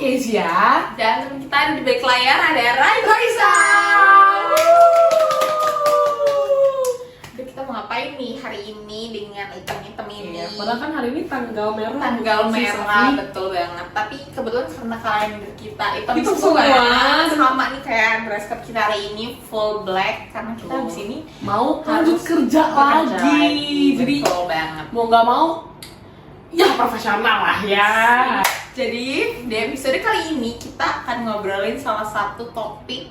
Kezia. Dan teman kita di balik layar ada Raisa. Aduh, kita mau ngapain nih hari ini dengan item-item ini? Iya, padahal kan hari ini tanggal merah. Tanggal merah, betul banget. Tapi kebetulan karena kalender kita hitam semua, sama nih kayak dress code kita hari ini full black karena kita di sini mau lanjut kerja lagi. Jadi betul banget. mau nggak mau ya profesional lah ya. Jadi di episode kali ini kita akan ngobrolin salah satu topik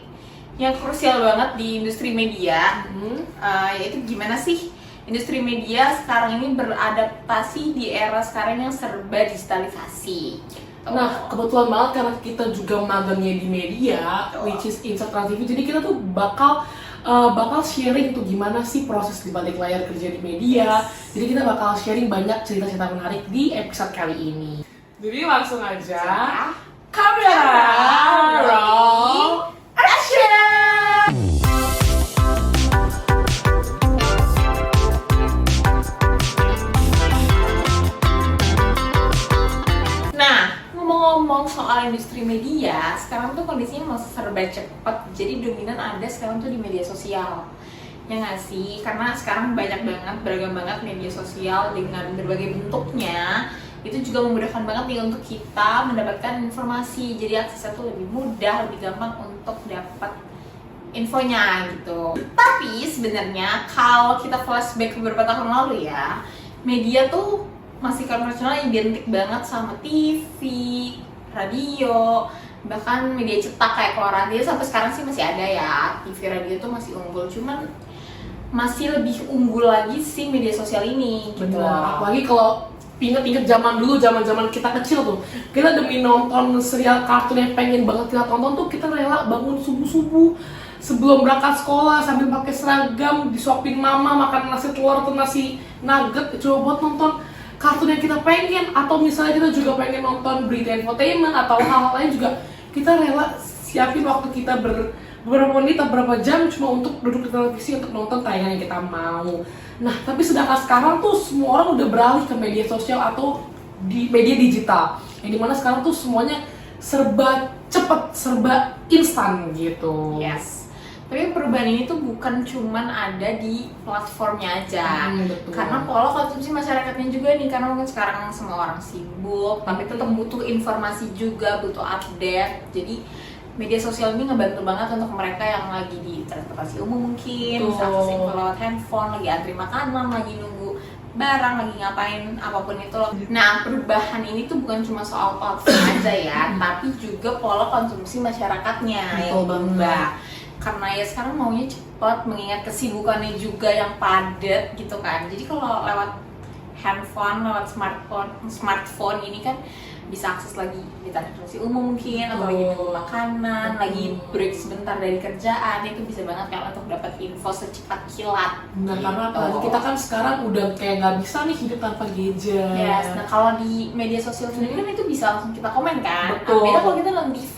yang krusial banget di industri media, yaitu gimana sih industri media sekarang ini beradaptasi di era sekarang yang serba digitalisasi. Nah, kebetulan banget karena kita juga magangnya di media, which is Instagram TV, jadi kita tuh bakal sharing tuh gimana sih proses di balik layar kerja di media. Jadi kita bakal sharing banyak cerita-cerita menarik di episode kali ini. Jadi langsung aja, kamera roll action! Nah, ngomong-ngomong soal industri media, sekarang tuh kondisinya masih serba cepet. Jadi dominan ada sekarang tuh di media sosial. Ya nggak sih? Karena sekarang banyak banget, beragam banget media sosial dengan berbagai bentuknya. Itu juga memudahkan banget nih untuk kita mendapatkan informasi. Jadi aksesnya tuh lebih mudah, lebih gampang untuk dapat infonya gitu. Tapi sebenarnya kalau kita flashback ke beberapa tahun lalu ya, media tuh masih konvensional, identik banget sama TV, radio, bahkan media cetak kayak kalau radio sampai sekarang sih masih ada ya. TV, radio tuh masih unggul, cuman masih lebih unggul lagi sih media sosial ini gitu. Benar, apalagi kalau inget-inget zaman dulu, zaman kita kecil tuh, kita demi nonton serial kartun yang pengen banget kita tonton tuh kita rela bangun subuh-subuh sebelum berangkat sekolah sambil pakai seragam, disuapin mama makan nasi telur atau nasi nugget coba buat nonton kartun yang kita pengen. Atau misalnya kita juga pengen nonton berita infotainment atau hal-hal lain juga kita rela siapin waktu kita beberapa menit atau beberapa jam cuma untuk duduk di televisi untuk nonton tayangan yang kita mau. Nah, tapi sedangkan sekarang tuh semua orang udah beralih ke media sosial atau di media digital, yang dimana sekarang tuh semuanya serba cepet, serba instan gitu. Yes. Tapi perubahan ini tuh bukan cuman ada di platformnya aja, Betul. karena pola konsumsi masyarakatnya juga nih, karena mungkin sekarang semua orang sibuk, tapi tetap butuh informasi juga, butuh update. Jadi media sosial ini ngebantu banget untuk mereka yang lagi di transportasi umum mungkin, bisa akses info lewat handphone, lagi antri makanan, lagi nunggu barang, lagi ngapain, apapun itu loh. Nah, perubahan ini tuh bukan cuma soal platform aja ya, tapi juga pola konsumsi masyarakatnya yang berubah. Karena ya sekarang maunya cepat, mengingat kesibukannya juga yang padat gitu kan. Jadi kalau lewat handphone, lewat smartphone ini kan bisa akses lagi di transportasi umum mungkin, atau lagi nunggu makanan, lagi break sebentar dari kerjaan, itu bisa banget kan untuk dapat info secepat kilat. Nah, karena apalagi kita kan sekarang udah kayak nggak bisa nih hidup tanpa gadget. Yes, nah kalau di media sosial sendiri kan itu bisa langsung kita komen kan. Betul. Beda kalau kita nonton TV.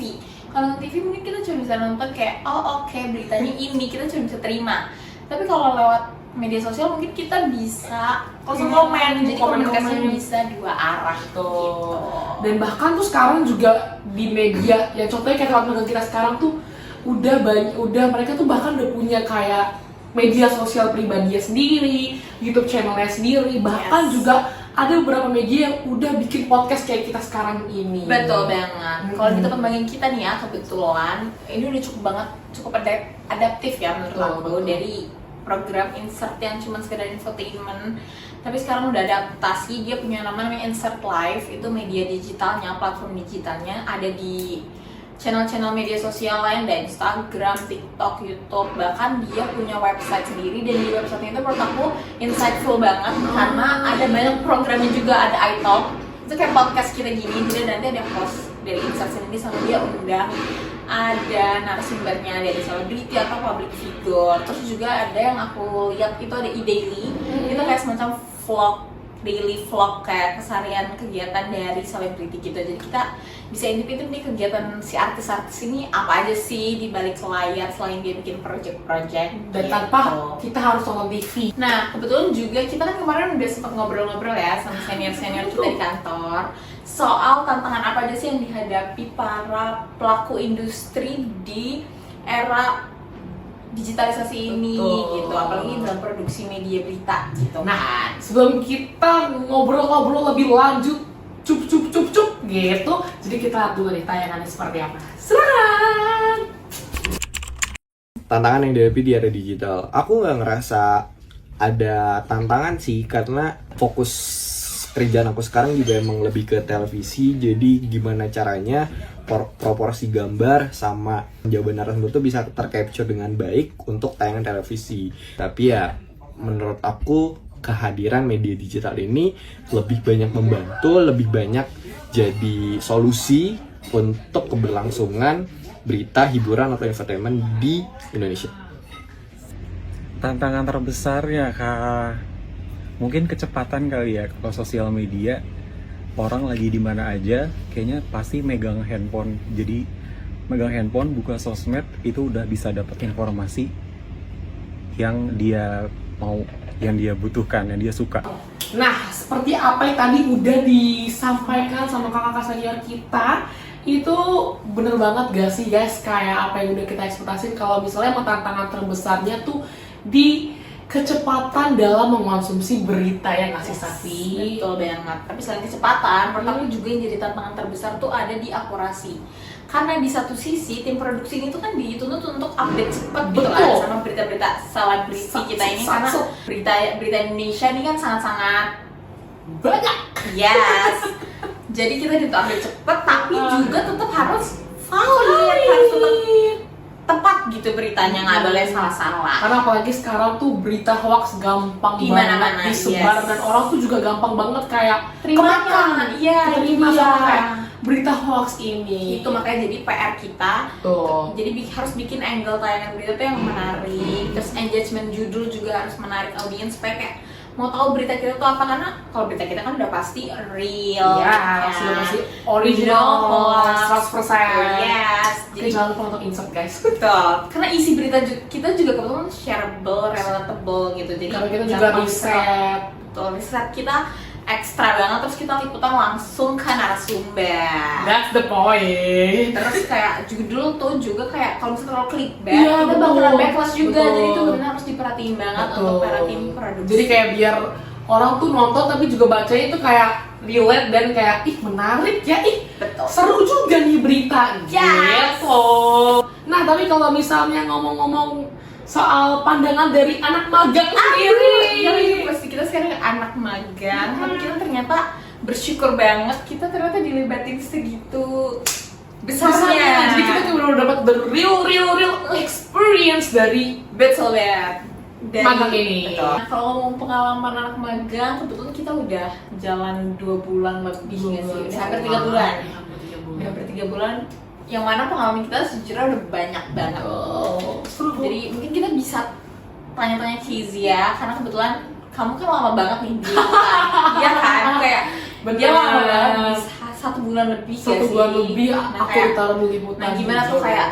Kalau nonton TV mungkin kita cuma bisa nonton kayak oke, beritanya ini, kita cuma bisa terima. Tapi kalau lewat media sosial mungkin kita bisa langsung komen, jadi komunikasinya bisa dua arah gitu. Dan bahkan tuh sekarang juga di media, ya contohnya kayak teman-teman kita sekarang tuh udah mereka tuh bahkan udah punya kayak media sosial pribadinya sendiri, YouTube channelnya sendiri, bahkan juga ada beberapa media yang udah bikin podcast kayak kita sekarang ini. Betul banget. Kalau kita kembangin kita nih ya, kebetulan ini udah cukup adaptif ya menurut aku dari program insert yang cuma sekedar infotainment, tapi sekarang udah adaptasi. Dia punya namanya Insert Live, itu media digitalnya, platform digitalnya ada di channel-channel media sosial lain, ada Instagram, TikTok, YouTube, bahkan dia punya website sendiri. Dan di website itu menurut aku insightful banget karena ada banyak programnya juga, ada iTalk, itu kayak podcast kita gini, jadi nanti ada host dari Insert sendiri sama dia undang, ada narasumbernya dari selebriti atau public figure. Terus juga ada yang aku lihat itu ada e-daily, itu kayak semacam vlog daily vlog kayak keseharian kegiatan dari selebriti gitu. Jadi kita bisa intip-intip nih kegiatan si artis-artis ini apa aja sih di balik layar selain dia bikin project-project Dan gitu. tanpa kita harus nonton TV. Nah, kebetulan juga kita kan kemarin udah sempat ngobrol-ngobrol ya sama senior-senior kita di kantor soal tantangan apa aja sih yang dihadapi para pelaku industri di era digitalisasi ini. Betul. Gitu, apalagi dalam produksi media berita gitu. Nah, sebelum kita ngobrol-ngobrol lebih lanjut, cup gitu. Jadi kita lihat dulu nih tayangannya seperti apa. Serang! Tantangan yang dihadapi di era digital, aku nggak ngerasa ada tantangan sih, karena fokus kerjaan aku sekarang juga emang lebih ke televisi. Jadi gimana caranya proporsi gambar sama jawaban narasumber tuh bisa tercapture dengan baik untuk tayangan televisi. Tapi ya menurut aku kehadiran media digital ini lebih banyak membantu, lebih banyak jadi solusi untuk keberlangsungan berita, hiburan, atau entertainment di Indonesia. Tantangan terbesar ya mungkin kecepatan kali ya. Kalau sosial media, orang lagi di mana aja kayaknya pasti megang handphone. Jadi megang handphone, buka sosmed, itu udah bisa dapat informasi yang dia mau, yang dia butuhkan, yang dia suka. Nah, seperti apa yang tadi udah disampaikan sama kakak-kakak senior kita, itu bener banget gak sih guys, kayak apa yang udah kita ekspektasin kalau misalnya tantangan terbesarnya tuh di kecepatan dalam mengkonsumsi berita ya nggak sih Safi? Betul banget. Tapi selain kecepatan, menurut aku juga yang jadi tantangan terbesar tuh ada di akurasi. Karena di satu sisi tim produksi ini tuh kan dituntut untuk update cepat gitu kan Betul. sama berita-berita selebriti kita ini, karena berita Indonesia ini kan sangat-sangat Banyak. yes. Jadi kita dituntut update cepet, tapi juga tetap harus valid, harus tetap tepat gitu beritanya, nggak boleh salah-salah. Karena apalagi sekarang tuh berita hoax gampang Di banget mana-mana, disebar, yes. dan orang tuh juga gampang banget kayak Terimanya, iya, terima iya. sama kayak berita hoax ini. Itu makanya jadi PR kita. Tuh. Jadi harus bikin angle tayangan berita tuh yang menarik, terus engagement judul juga harus menarik audiens supaya kayak mau tahu berita kita tuh apa, karena kalau berita kita kan udah pasti real, Ya, sudah pasti original, 100%. Yes, Jadi jadi jangan lupa untuk insert guys. betul. Karena isi berita kita juga kebetulan shareable, relatable gitu. Jadi Karena kita juga gampang riset. betul, riset kita ekstra banget, terus kita liputan langsung ke narasumber. That's the point. Terus kayak judul tuh juga kayak kalau misalnya terlalu clickbait, Iya, kita betul. bakal kena backlash juga. Betul. Jadi itu benar harus diperhatiin banget untuk para tim produksi. Jadi kayak biar orang tuh nonton tapi juga bacanya itu kayak relate dan kayak ih menarik ya, ih betul. seru juga nih berita. Yes. Gitu. Nah, tapi kalau misalnya ngomong-ngomong soal pandangan dari anak magang sendiri. Iya, pasti kita sekarang anak magang, tapi kita ternyata bersyukur banget kita ternyata dilibatin segitu besarnya. Jadi kita tuh benar dapat the real experience dari betul banget. magang ini. Betul. Nah, kalau ngomong pengalaman anak magang, kebetulan kita udah jalan 2 bulan lebih nggak sih? Udah hampir 3 bulan. Udah hampir 3 bulan. Yang mana pengalaman kita sejujurnya udah banyak banget. Seru. Jadi mungkin kita bisa tanya-tanya Kezia, karena kebetulan kamu kan lama banget nih di liputan. Iya kan? Kayak dia lama banget, bisa 1 bulan lebih ya 1 bulan lebih Nah, aku kayak, ditaruh di liputan. nah gimana tuh kayak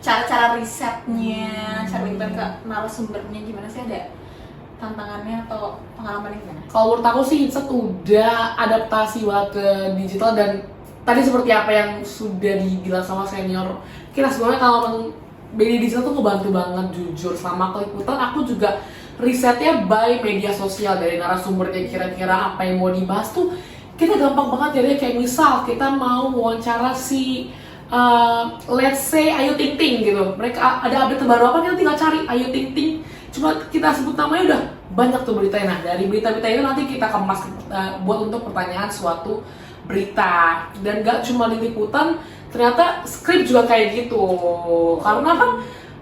cara-cara risetnya, cara liputan ke narasumbernya gimana sih, ada tantangannya atau pengalamannya gimana? Kalau menurut aku sih Inset udah adaptasi banget ke digital, dan tadi seperti apa yang sudah dibilang sama senior kita sebenarnya, kalau media digital tuh ngebantu banget jujur. Selama ke liputan aku juga risetnya by media sosial, dari narasumbernya kira-kira apa yang mau dibahas tuh kita gampang banget. Jadi kayak misal kita mau wawancara si let's say Ayu Ting Ting gitu, mereka ada update terbaru apa, kita tinggal cari Ayu Ting Ting, cuma kita sebut namanya udah banyak tuh beritanya. Nah, dari berita-berita itu nanti kita kemas buat untuk pertanyaan suatu berita. Dan gak cuma di liputan, ternyata skrip juga kayak gitu. Karena kan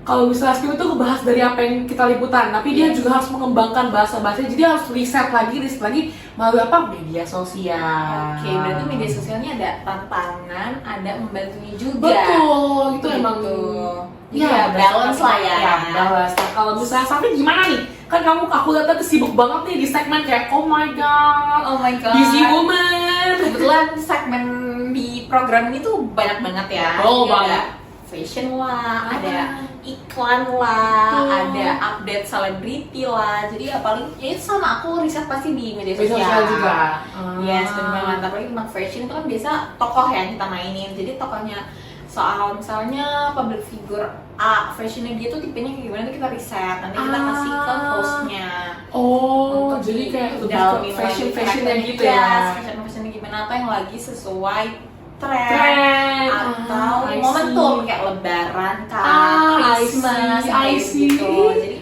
kalau misalnya skrip itu ngebahas dari apa yang kita liputan, tapi dia juga harus mengembangkan bahasa-bahasanya, jadi harus riset lagi melalui apa? Media sosial. Oke, berarti media sosialnya ada tantangan, ada membantunya juga. Betul, itu Gitu. emang Ya, balance lah ya. Balance. Nah, kalau misalnya sampai gimana nih? kan aku lihat tuh sibuk banget nih di segmen kayak oh my god, busy woman. Kebetulan segmen di program ini tuh banyak banget ya. Oh, Jadi banget. ada fashion lah, ada iklan lah, Betul. ada update selebriti lah. Jadi ya paling ya itu sama aku riset pasti di media Media sosial sosial juga. Yes, benar banget. Apalagi tentang fashion itu kan biasa tokoh yang kita mainin. Jadi tokohnya soal misalnya public figure A, fashionnya dia tuh tipenya kayak gimana tuh kita riset. Nanti kita kasih ke hostnya. Oh, Untuk jadi kayak lebih didalamin ke lagi fashionnya gitu Yes, ya. fashionnya gimana apa yang lagi sesuai tren Tren atau I momentum see. kayak lebaran kah, I Christmas see, kayak I see. gitu. Jadi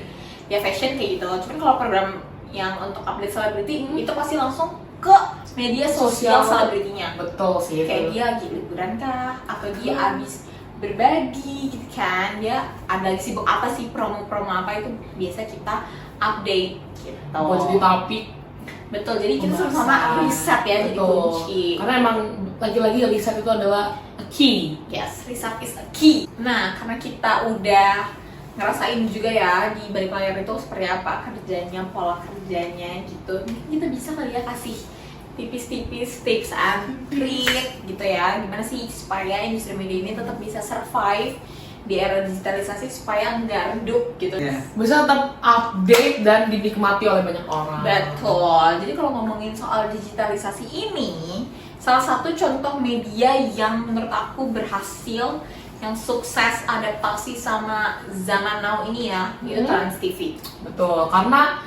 ya fashion kayak gitu. Cuman kalau program yang untuk update selebriti itu pasti langsung ke media sosial selebritinya. Betul sih. Kayak itu. dia lagi liburan kah atau dia habis berbagi gitu kan, dia ada lagi sibuk apa sih, promo-promo apa itu biasa kita update gitu. Buat jadi topik. Betul, jadi kita Pembahasan. sama-sama riset ya, jadi Betul. kunci. Karena emang lagi-lagi riset itu adalah a key. Yes, riset is a key. Nah, karena kita udah ngerasain juga ya di balik layar itu seperti apa kerjanya, pola kerjanya gitu. Kita bisa kali ya kasih tipis-tipis tips and trick gitu ya. Gimana sih supaya industri media ini tetap bisa survive di era digitalisasi supaya nggak redup gitu. Bisa tetap update dan dinikmati oleh banyak orang. Betul. Jadi kalau ngomongin soal digitalisasi ini, salah satu contoh media yang menurut aku berhasil, yang sukses adaptasi sama zaman now ini ya, itu Trans TV. Betul, karena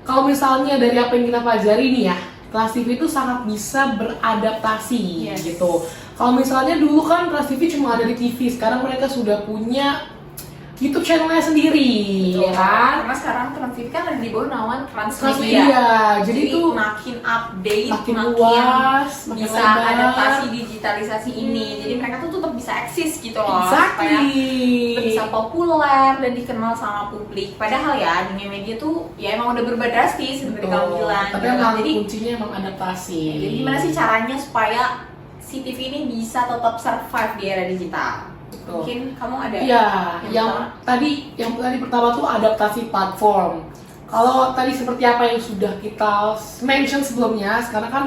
kalau misalnya dari apa yang kita pelajari nih ya, Trans TV itu sangat bisa beradaptasi Yes. gitu. Kalau misalnya dulu kan Trans TV cuma ada di TV, sekarang mereka sudah punya YouTube channelnya sendiri, ya kan? Karena sekarang Trans TV kan ada di bawah naungan Transmedia, Transmedia. jadi itu makin update, makin luas, makin bisa lebar. adaptasi digitalisasi ini. Jadi mereka tuh tetap bisa eksis gitu loh, supaya Exactly. tetap bisa populer dan dikenal sama publik. Padahal ya dunia media tuh ya emang udah berubah drastis seperti Betul. kamu bilang. Tapi gitu. emang Jadi kuncinya emang adaptasi. jadi gimana sih caranya supaya si TV ini bisa tetap survive di era digital? Betul. Mungkin kamu ada Iya, yang yang tadi pertama tuh adaptasi platform. Kalau tadi seperti apa yang sudah kita mention sebelumnya, sekarang kan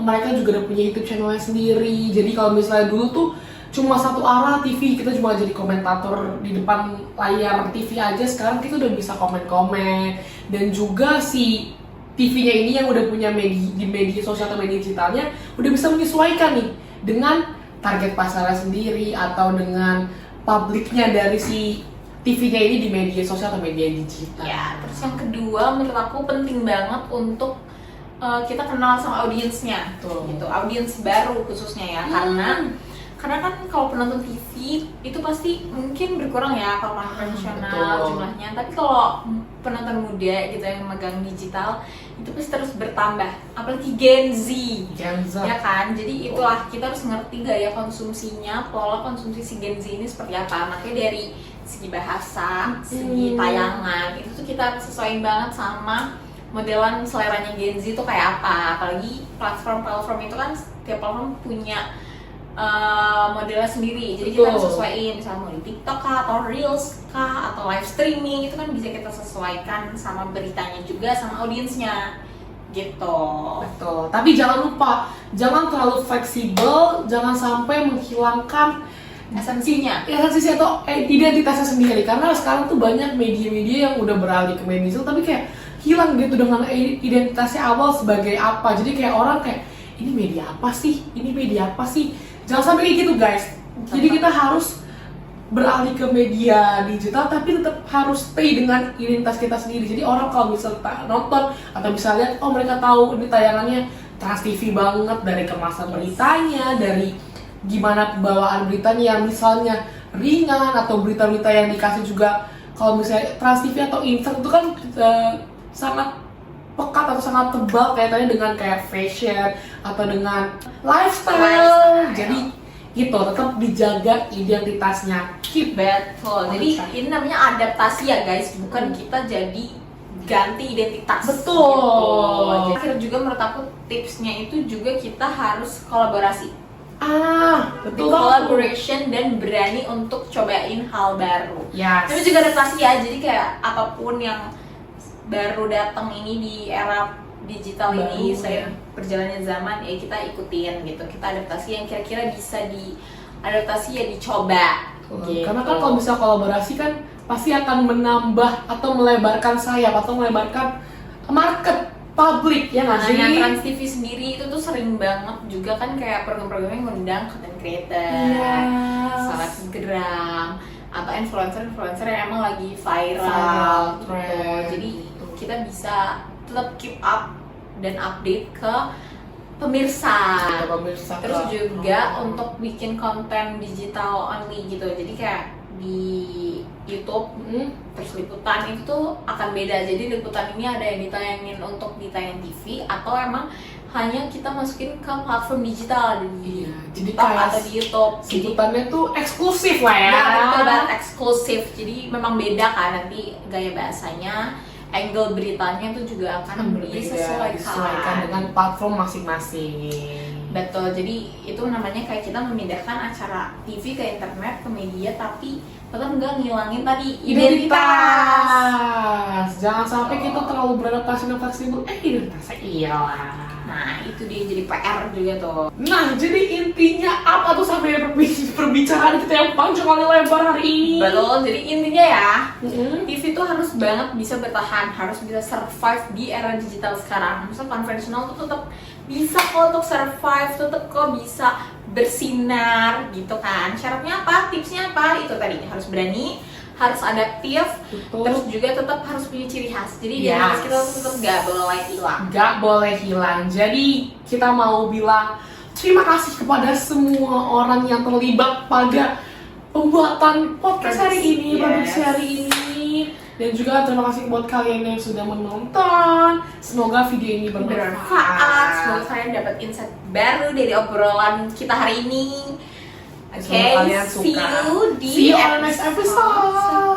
mereka juga udah punya YouTube channelnya sendiri. Jadi kalau misalnya dulu tuh cuma satu arah TV, kita cuma jadi komentator di depan layar TV aja. Sekarang kita udah bisa komen-komen, dan juga si TV-nya ini yang udah punya media sosial atau media digitalnya udah bisa menyesuaikan nih dengan target pasarnya sendiri atau dengan publiknya dari si TV-nya ini di media sosial atau media digital. Ya, terus yang kedua menurut aku penting banget untuk kita kenal sama audiensnya, Betul. gitu, audiens baru khususnya ya, karena kan kalau penonton TV itu pasti mungkin berkurang ya kalau konvensional betul. jumlahnya, tapi kalau penonton muda gitu yang megang digital itu pasti terus bertambah, apalagi Gen Z. Gen Z. Ya kan, jadi itulah kita harus ngerti gaya konsumsinya, pola konsumsi si Gen Z ini seperti apa. Makanya dari segi bahasa, segi tayangan, itu tuh kita harus sesuaiin banget sama modelan seleranya Gen Z itu kayak apa. Apalagi platform-platform itu kan setiap platform punya modelnya sendiri, jadi kita harus Betul. sesuaiin, misalnya mau di TikTok kah, atau Reels kah, atau live streaming, itu kan bisa kita sesuaikan sama beritanya juga, sama audiensnya gitu. Betul. Tapi jangan lupa, jangan terlalu fleksibel, jangan sampai menghilangkan Esensinya. esensi atau identitasnya sendiri. Karena sekarang tuh banyak media-media yang udah beralih ke media digital, tapi kayak hilang gitu dengan identitasnya awal sebagai apa. Jadi kayak orang kayak, ini media apa sih? Ini media apa sih? Jangan sampai kayak gitu guys. Jadi kita harus beralih ke media digital tapi tetap harus stay dengan identitas kita sendiri. Jadi orang kalau bisa nonton atau bisa lihat, oh mereka tahu ini tayangannya Trans TV banget, dari kemasan beritanya, dari gimana pembawaan beritanya yang misalnya ringan, atau berita-berita yang dikasih juga. Kalau misalnya Trans TV atau Insert itu kan sangat pekat atau sangat tebal kaitannya dengan kayak fashion atau dengan lifestyle. Jadi gitu, tetap dijaga identitasnya. Keep Betul. Jadi ini namanya adaptasi ya guys, bukan kita jadi ganti identitas. Betul. Gitu. Akhirnya juga menurut aku tipsnya itu juga kita harus kolaborasi. Betul. Collaboration dan berani untuk cobain hal baru. Yes. Tapi juga adaptasi ya, jadi kayak apapun yang baru datang ini di era digital Baru, ini, saya ya. perjalannya zaman ya kita ikutin gitu, kita adaptasi yang kira-kira bisa diadaptasi ya dicoba gitu. Karena kan kalau bisa kolaborasi kan pasti akan menambah atau melebarkan sayap atau melebarkan market publik ya nggak sih? Nah, Trans TV sendiri itu tuh sering banget juga kan kayak program-programnya ngundang content creator, selebgram, atau influencer yang emang lagi viral gitu. trend. Jadi kita bisa tetap keep up dan update ke pemirsa. Terus juga untuk bikin konten digital only gitu. Jadi kayak di YouTube terus liputan itu tuh akan beda. Jadi liputan ini ada yang ditayangin untuk ditayang TV atau emang hanya kita masukin ke platform digital di jadi TikTok kayak atau di YouTube. Jadi sebutannya tuh eksklusif lah ya. ya betul banget, eksklusif. Jadi memang beda kan nanti gaya bahasanya, angle beritanya itu juga akan disesuaikan dengan platform masing-masing. Betul, jadi itu namanya kayak kita memindahkan acara TV ke internet, ke media, tapi tetap nggak ngilangin tadi identitas. Jangan sampai kita terlalu beradaptasi dengan fleksibel. Identitasnya iyalah. Nah itu dia jadi PR juga tuh. Nah, jadi intinya apa tuh sampai perbicaraan kita yang panjang kali lebar hari ini? Betul, jadi intinya ya Mm-mm. TV tuh harus banget bisa bertahan, harus bisa survive di era digital sekarang. Misal konvensional tuh tetap bisa kok untuk survive, tetap kok bisa bersinar gitu kan. Syaratnya apa? Tipsnya apa? Itu tadi harus berani, harus adaptif, Betul. terus juga tetap harus punya ciri khas. Jadi Yes. ciri khas kita tetap gak boleh hilang. Gak boleh hilang. Jadi kita mau bilang terima kasih kepada semua orang yang terlibat pada pembuatan podcast hari ini, Yes. produksi hari ini. Dan juga terima kasih buat kalian yang sudah menonton. Semoga video ini Bermanfaat. bermanfaat. Semoga kalian dapat insight baru dari obrolan kita hari ini. Oke, Semoga kalian see suka. you di See you on the next episode.